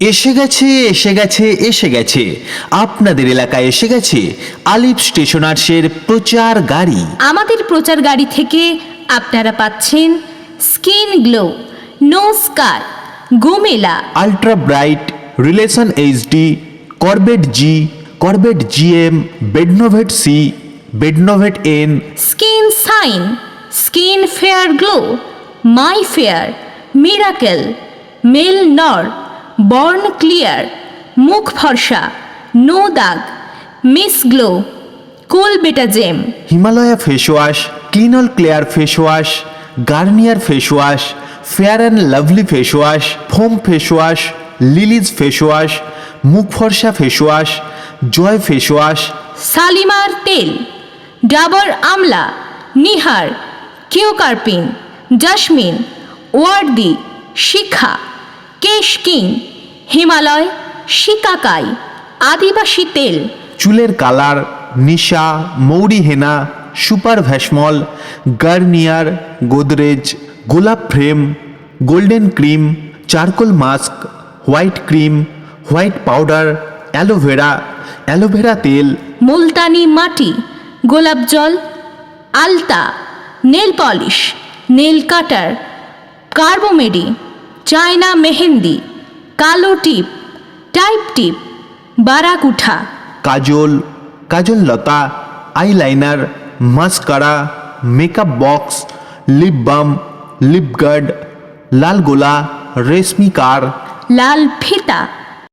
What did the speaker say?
এসে গেছে এসে গেছে এসে গেছে আপনাদের এলাকায় এসে গেছে আলিফ স্টেশনার্সের প্রচার গাড়ি। আমাদের প্রচার গাড়ি থেকে আপনারা পাচ্ছেন স্কিন গ্লো, নো স্কার, গোমেলা, আল্ট্রা ব্রাইট, রিলেশন এইচডি, করবেট জি, করবেট জিএম, Betnovate C, Betnovate N, skin shine, skin fair glow, my fair, miracle, মেল নর, বর্ন ক্লিয়ার, মুখ ফর্সা, নো দাগ, মিস গ্লো, কোল বেটা জেম, হিমালয়া ফেস ওয়াশ, ক্লিনল clear face wash, Garnier face wash, Fair and Lovely face wash, foam face wash, Lily's face wash, মুখ ফর্সা face wash, Joy face wash, Shalimar তেল, ডাবর আমলা, নিহার, কিওকার্পিন, জাসমিন, ওয়ার্দি, শিখা, কেশ কিং, হিমালয়, শিকাকাই, আদিবাসী তেল, চুলের কালার, নিশা, মৌরি henna, super Vasmol, Garnier, Godrej, গোলাপ ফ্রেম, golden cream, charcoal mask, white cream, white powder, aloe vera, aloe vera তেল, মুলতানি মাটি, গোলাপ জল, আলতা, নেল পলিশ, নেল কাটার, কার্বোমেডি, চায়না মেহেন্দি, কালো টিপ, টাইপ টিপ, বারাকুঠা, কাজল, কাজল লতা, eyeliner, mascara, makeup box, lip balm, lip guard, লাল গোলা, রেশমি কার, লাল ফিতা,